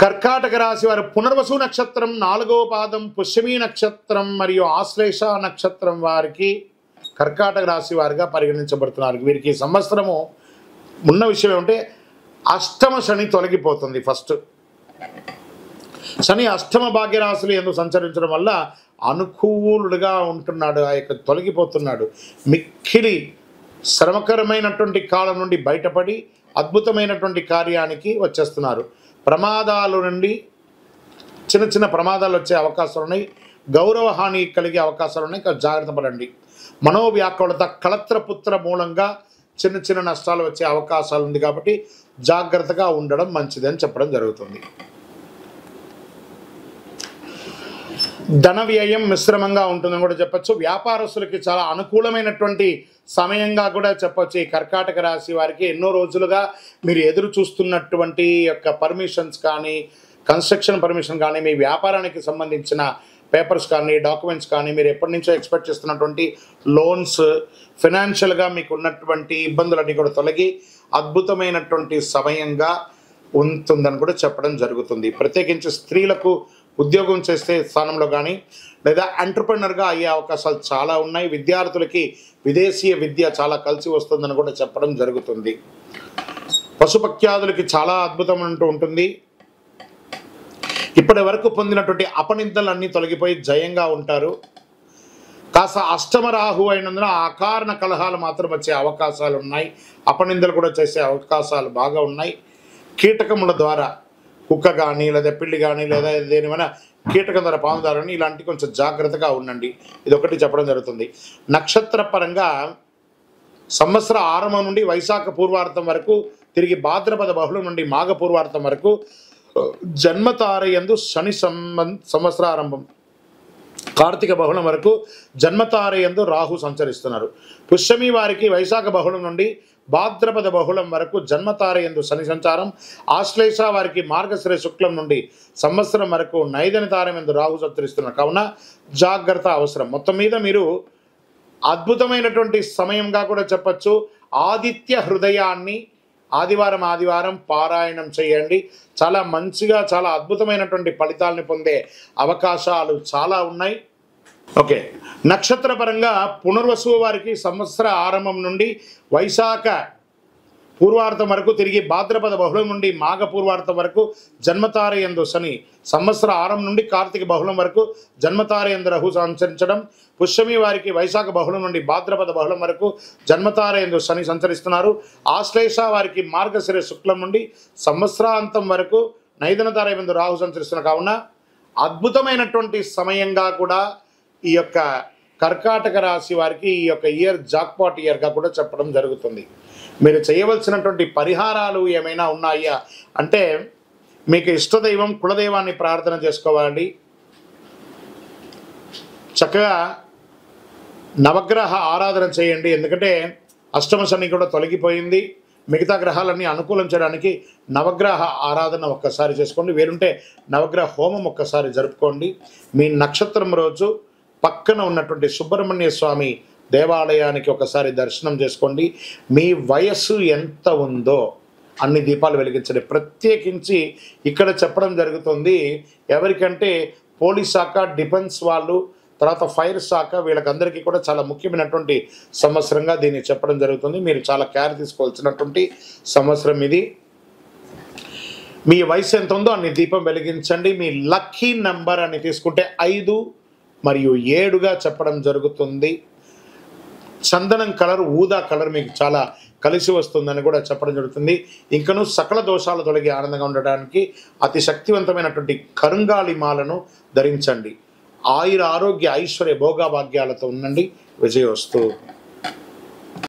కర్కాటక రాశి వారు పునర్వసు నక్షత్రం 4వ పాదం, పుష్యమి నక్షత్రం మరియు ఆశ్లేష నక్షత్రం వారికి కర్కాటక రాశి వారిగా పరిగణించబడుతున్నారు. వీరికి సంవత్సరము ఉన్న విషయం ఏమంటే అష్టమ శని తొలగిపోతుంది. ఫస్ట్ శని అష్టమ భాగ్యరాశులు ఎందుకు సంచరించడం వల్ల అనుకూలుడుగా ఉంటున్నాడు, ఆ యొక్క తొలగిపోతున్నాడు. మిక్కిలి శ్రమకరమైనటువంటి కాలం నుండి బయటపడి అద్భుతమైనటువంటి కార్యానికి వచ్చేస్తున్నారు. ప్రమాదాల నుండి చిన్న చిన్న ప్రమాదాలు వచ్చే అవకాశాలు ఉన్నాయి. గౌరవ హాని కలిగే అవకాశాలు ఉన్నాయి. జాగ్రత్త పడండి. మనోవ్యాకులత కళత్రపుత్ర మూలంగా చిన్న చిన్న నష్టాలు వచ్చే అవకాశాలు ఉంది కాబట్టి జాగ్రత్తగా ఉండడం మంచిది అని చెప్పడం జరుగుతుంది. ధన వ్యయం మిశ్రమంగా ఉంటుందని కూడా చెప్పచ్చు. వ్యాపారస్తులకి చాలా అనుకూలమైనటువంటి సమయంగా కూడా చెప్పచ్చు. ఈ కర్కాటక రాశి వారికి ఎన్నో రోజులుగా మీరు ఎదురు చూస్తున్నటువంటి యొక్క పర్మిషన్స్ కానీ, కన్స్ట్రక్షన్ పర్మిషన్ కానీ, మీ వ్యాపారానికి సంబంధించిన పేపర్స్ కానీ, డాక్యుమెంట్స్ కానీ, మీరు ఎప్పటి నుంచో ఎక్స్పెక్ట్ చేస్తున్నటువంటి లోన్స్, ఫైనాన్షియల్గా మీకు ఉన్నటువంటి ఇబ్బందులన్నీ కూడా తొలగి అద్భుతమైనటువంటి సమయంగా ఉంటుందని కూడా చెప్పడం జరుగుతుంది. ప్రత్యేకించి స్త్రీలకు ఉద్యోగం చేసే స్థానంలో కానీ లేదా ఎంటర్‌ప్రెన్యూర్‌గా అయ్యే అవకాశాలు చాలా ఉన్నాయి. విద్యార్థులకి విదేశీయ విద్య చాలా కలిసి వస్తుందని కూడా చెప్పడం జరుగుతుంది. పశుపక్ష్యాదులకి చాలా అద్భుతం అంటూ ఉంటుంది. ఇప్పటి వరకు పొందినటువంటి అపనిందలన్నీ తొలగిపోయి జయంగా ఉంటారు. కాస్త అష్టమ రాహు అయినందున అకారణ కలహాలు మాత్రం వచ్చే అవకాశాలు ఉన్నాయి. అపనిందలు కూడా చేసే అవకాశాలు బాగా ఉన్నాయి. కీటకముల ద్వారా కుక్క కానీ లేదా పిల్లి కానీ లేదా దేనివైనా కీటకం ద్వారా పాము ద్వారా ఇలాంటి కొంచెం జాగ్రత్తగా ఉండండి. ఇదొకటి చెప్పడం జరుగుతుంది. నక్షత్ర పరంగా సంవత్సర ఆరంభం నుండి వైశాఖ పూర్వార్థం వరకు, తిరిగి భాద్రపద బహుళం నుండి మాఘ పూర్వార్థం వరకు జన్మతారయందు శని సంవత్సరారంభం, కార్తీక బహుళం వరకు జన్మతారయందు రాహు సంచరిస్తున్నారు. పుష్యమి వారికి వైశాఖ బహుళం నుండి భాద్రపద బహుళం వరకు జన్మతారయందు శని సంచారం. ఆశ్లేష వారికి మార్గశిర శుక్లం నుండి సంవత్సరం వరకు నైదని తారయందు రాహు సంచరిస్తున్నారు. కావున జాగ్రత్త అవసరం. మొత్తం మీద మీరు అద్భుతమైనటువంటి సమయంగా కూడా చెప్పచ్చు. ఆదిత్య హృదయాన్ని ఆదివారం పారాయణం చేయండి. చాలా మంచిగా, చాలా అద్భుతమైనటువంటి ఫలితాలను పొందే అవకాశాలు చాలా ఉన్నాయి. ఓకే, నక్షత్ర పరంగా పునర్వసు వారికి సంవత్సర ఆరంభం నుండి వైశాఖ పూర్వార్థం వరకు, తిరిగి భాద్రపద బహుళం నుండి మాఘ పూర్వార్థం వరకు జన్మతారయందు శని, సంవత్సర ఆరంభం నుండి కార్తీక బహుళం వరకు జన్మతారయందు రాహు సంచరించడం. పుష్యమి వారికి వైశాఖ బహుళం నుండి భాద్రపద బహుళం వరకు జన్మతారయందు శని సంచరిస్తున్నారు. ఆశ్లేష వారికి మార్గశిర శుక్లం నుండి సంవత్సరాంతం వరకు నైదన తారయందు రాహు సంచరిస్తున్నారు. కావున అద్భుతమైనటువంటి సమయంగా కూడా ఈ యొక్క కర్కాటక రాశి వారికి ఈ యొక్క ఇయర్ జాక్పాట్ ఇయర్గా కూడా చెప్పడం జరుగుతుంది. మీరు చేయవలసినటువంటి పరిహారాలు ఏమైనా ఉన్నాయా అంటే, మీకు ఇష్టదైవం కులదైవాన్ని ప్రార్థన చేసుకోవాలి. చక్కగా నవగ్రహ ఆరాధన చేయండి. ఎందుకంటే అష్టమ శని కూడా తొలగిపోయింది. మిగతా గ్రహాలన్నీ అనుకూలం చేయడానికి నవగ్రహ ఆరాధన ఒక్కసారి చేసుకోండి. వేరుంటే నవగ్రహ హోమం ఒక్కసారి జరుపుకోండి. మీ నక్షత్రం రోజు పక్కన ఉన్నటువంటి సుబ్రహ్మణ్య స్వామి దేవాలయానికి ఒకసారి దర్శనం చేసుకోండి. మీ వయస్సు ఎంత ఉందో అన్ని దీపాలు వెలిగించండి. ప్రత్యేకించి ఇక్కడ చెప్పడం జరుగుతుంది ఎవరికంటే పోలీస్ శాఖ, డిఫెన్స్ వాళ్ళు, తర్వాత ఫైర్ శాఖ, వీళ్ళకందరికీ కూడా చాలా ముఖ్యమైనటువంటి సంవత్సరంగా దీన్ని చెప్పడం జరుగుతుంది. మీరు చాలా కేర్ తీసుకోవాల్సినటువంటి సంవత్సరం ఇది. మీ వయసు ఎంత ఉందో అన్ని దీపం వెలిగించండి. మీ లక్కీ నంబర్ అని తీసుకుంటే 5 మరియు 7గా చెప్పడం జరుగుతుంది. చందనం కలర్, ఊదా కలర్ మీకు చాలా కలిసి వస్తుందని కూడా చెప్పడం జరుగుతుంది. ఇంకను సకల దోషాలు తొలగి ఆనందంగా ఉండడానికి అతి శక్తివంతమైనటువంటి కరుంగాలి మాలను ధరించండి. ఆయుర ఆరోగ్య ఐశ్వర్య భోగభాగ్యాలతో ఉండండి. విజయోస్తు.